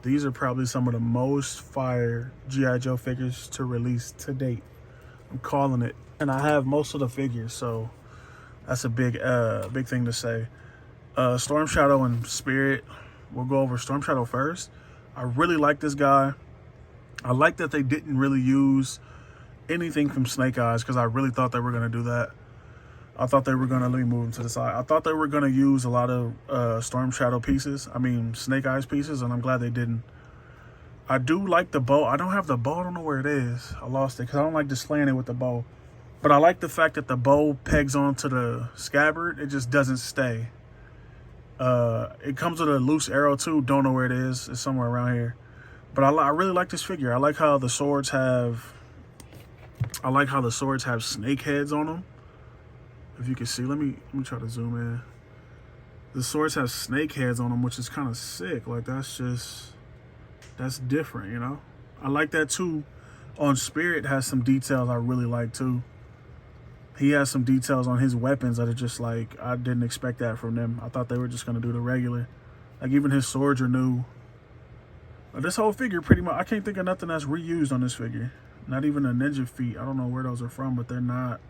These are probably some of the most fire G.I. Joe figures to release to date. I'm calling it. And I have most of the figures, so that's a big thing to say. Storm Shadow and Spirit. We'll go over Storm Shadow first. I really like this guy. I like that they didn't really use anything from Snake Eyes, because I really thought they were going to do that. I thought they were going to, let me move them to the side. I thought they were going to use a lot of Storm Shadow pieces. I mean, Snake Eyes pieces, and I'm glad they didn't. I do like the bow. I don't have the bow. I don't know where it is. I lost it because I don't like displaying it with the bow. But I like the fact that the bow pegs onto the scabbard. It just doesn't stay. It comes with a loose arrow too. Don't know where it is. It's somewhere around here. But I really like this figure. I like how the swords have. I like how the swords have snake heads on them. If you can see, let me try to zoom in. The swords have snake heads on them, which is kind of sick. Like that's different, you know. I like that too. On Spirit has some details I really like too. He has some details on his weapons that are just like, I didn't expect that from them. I thought they were just gonna do the regular. Like even his swords are new. This whole figure pretty much, I can't think of nothing that's reused on this figure. Not even the ninja feet. I don't know where those are from, but they're not.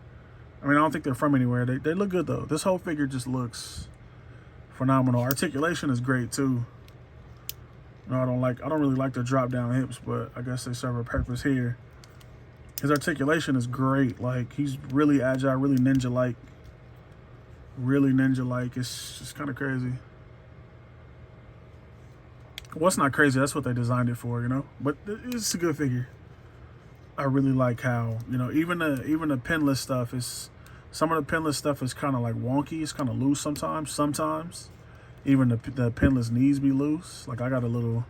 I mean, I don't think they're from anywhere. They look good though. This whole figure just looks phenomenal. Articulation is great too. No, I don't really like the drop down hips, but I guess they serve a purpose here. His articulation is great. Like he's really agile, really ninja-like. Really ninja-like. It's just kind of crazy. What's not crazy? That's what they designed it for, you know. But it's a good figure. I really like how, you know, even the pinless stuff is, some of the pinless stuff is kind of like wonky. It's kind of loose sometimes. Even the pinless knees be loose. Like I got a little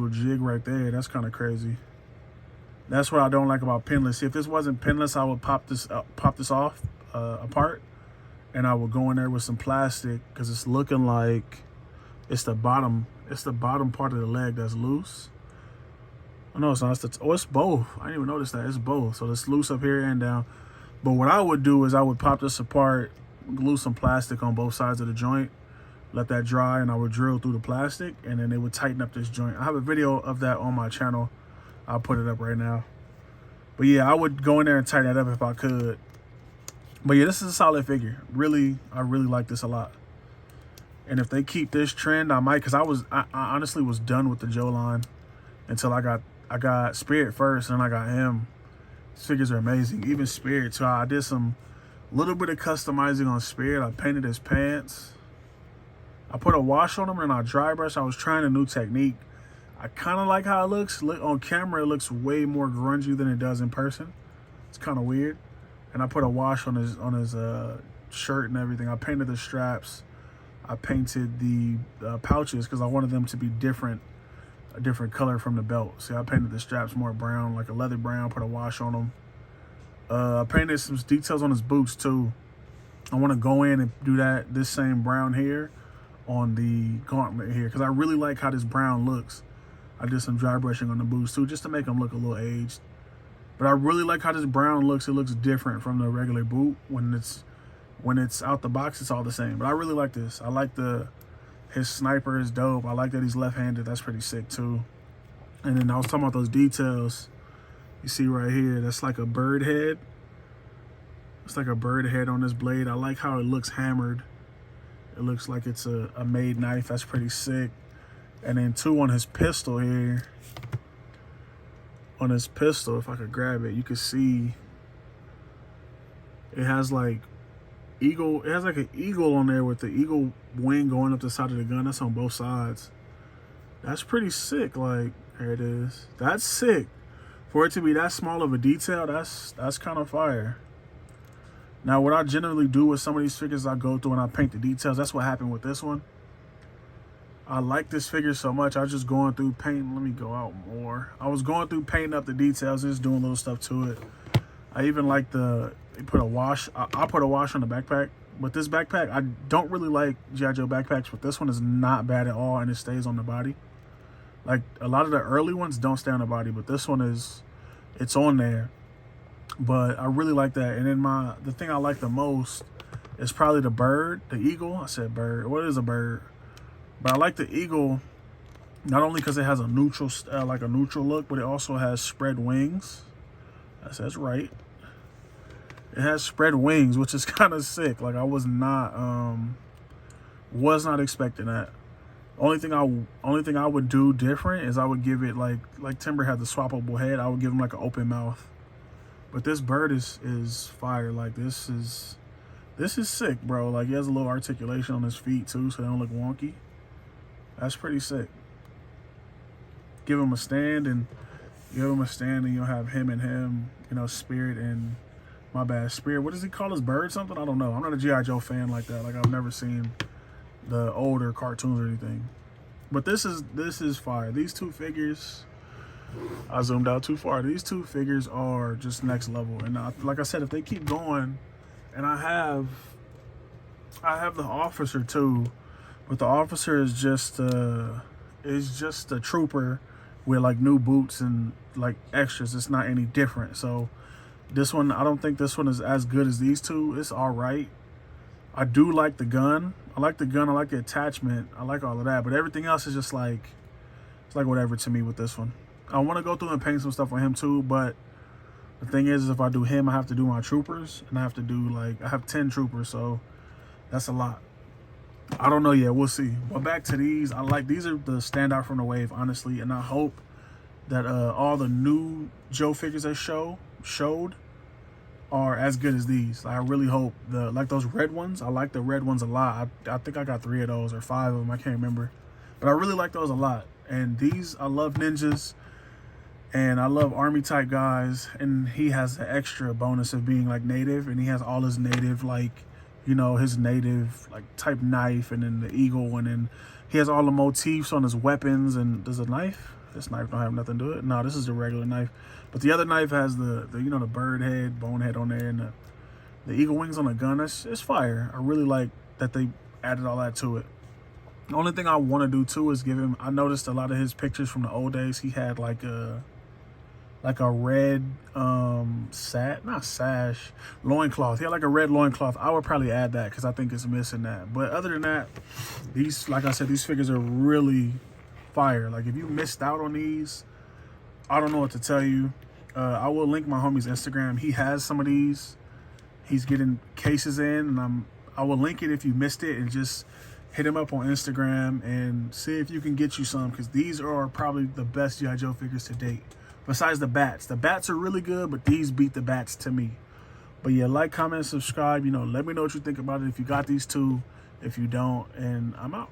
jig right there. That's kind of crazy. That's what I don't like about pinless. If this wasn't pinless, I would pop this off apart, and I would go in there with some plastic, because it's looking like it's the bottom part of the leg that's loose. Oh, no, it's not. It's both. I didn't even notice that. It's both. So it's loose up here and down. But what I would do is I would pop this apart, glue some plastic on both sides of the joint, let that dry, and I would drill through the plastic, and then it would tighten up this joint. I have a video of that on my channel. I'll put it up right now. But yeah, I would go in there and tighten that up if I could. But yeah, this is a solid figure. I really like this a lot. And if they keep this trend, I might, because I honestly was done with the Joe line until I got Spirit first, and then I got him. These figures are amazing. Even Spirit too. I did some little bit of customizing on Spirit. I painted his pants. I put a wash on him and I dry brush. I was trying a new technique. I kind of like how it looks. On camera, it looks way more grungy than it does in person. It's kind of weird. And I put a wash on his shirt and everything. I painted the straps. I painted the pouches because I wanted them to be a different color from the belt. See, I painted the straps more brown, like a leather brown. Put a wash on them. I painted some details on his boots too. I want to go in and do this same brown here on the gauntlet here, because I really like how this brown looks. I did some dry brushing on the boots too, just to make them look a little aged. But I really like how this brown looks. It looks different from the regular boot. When it's out the box, it's all the same. But I really like this. I like his sniper is dope. I like that he's left-handed. That's pretty sick too. And then I was talking about those details. You see right here, that's like a bird head. It's like a bird head on this blade. I like how it looks hammered. It looks like it's a made knife. That's pretty sick. And then too, on his pistol here, on his pistol, if I could grab it, you could see it has like eagle. It has like an eagle on there with the eagle wing going up the side of the gun. That's on both sides. That's pretty sick. Like, there it is. That's sick. For it to be that small of a detail, that's kind of fire. Now, what I generally do with some of these figures, I go through and I paint the details. That's what happened with this one. I like this figure so much. I was just going through painting. Let me go out more. I was going through painting up the details, just doing little stuff to it. I even like they put a wash. I put a wash on the backpack. With this backpack, I don't really like G.I. Joe backpacks, but this one is not bad at all, and it stays on the body. Like, a lot of the early ones don't stay on the body, but this one it's on there. But I really like that. And then the thing I like the most is probably the bird, the eagle. I said bird. What is a bird? But I like the eagle Not only because it has a neutral, like a neutral look, but it also has spread wings. That's right. It has spread wings, which is kind of sick. Like I was not expecting that. Only thing I would do different is I would give it like Timber had the swappable head. I would give him like an open mouth. But this bird is fire. Like this is sick, bro. Like he has a little articulation on his feet too, so they don't look wonky. That's pretty sick. Give him a stand and you'll have him and him, you know, Spirit and Spirit. What does he call his bird? Something? I don't know. I'm not a G.I. Joe fan like that. Like I've never seen the older cartoons or anything. But this is fire. These two figures, I zoomed out too far. These two figures are just next level. And like I said, if they keep going, and I have the officer too, but the officer is just a trooper with like new boots and like extras. It's not any different. So this one, I don't think this one is as good as these two. It's all right. I do like the gun. I like the gun. I like the attachment. I like all of that. But everything else is just like, it's like whatever to me with this one. I want to go through and paint some stuff on him too. But the thing is if I do him, I have to do my troopers. And I have to do I have 10 troopers. So that's a lot. I don't know yet. We'll see. But back to these. These are the standout from the wave, honestly. And I hope that all the new Joe figures they showed are as good as these. I really hope those red ones. I like the red ones a lot. I think I got 3 of those or 5 of them. I can't remember, but I really like those a lot. And these, I love ninjas, and I love army type guys. And he has the extra bonus of being like native, and he has all his native his native type knife, and then the eagle, and then he has all the motifs on his weapons. And there's a knife. This knife don't have nothing to do it. No, this is a regular knife. But the other knife has the bird head, bone head on there, and the eagle wings on the gun. It's fire. I really like that they added all that to it. The only thing I want to do too is give him. I noticed a lot of his pictures from the old days. He had like a red loincloth. He had like a red loincloth. I would probably add that because I think it's missing that. But other than that, these, like I said, these figures are really fire. Like if you missed out on these, I don't know what to tell you. I will link my homie's Instagram. He has some of these. He's getting cases in, and I will link it if you missed it, and just hit him up on Instagram and see if you can get you some, because these are probably the best G.I. Joe figures to date. Besides the bats. The bats are really good, but these beat the bats to me. But yeah, like, comment, subscribe. Let me know what you think about it. If you got these two, if you don't, and I'm out.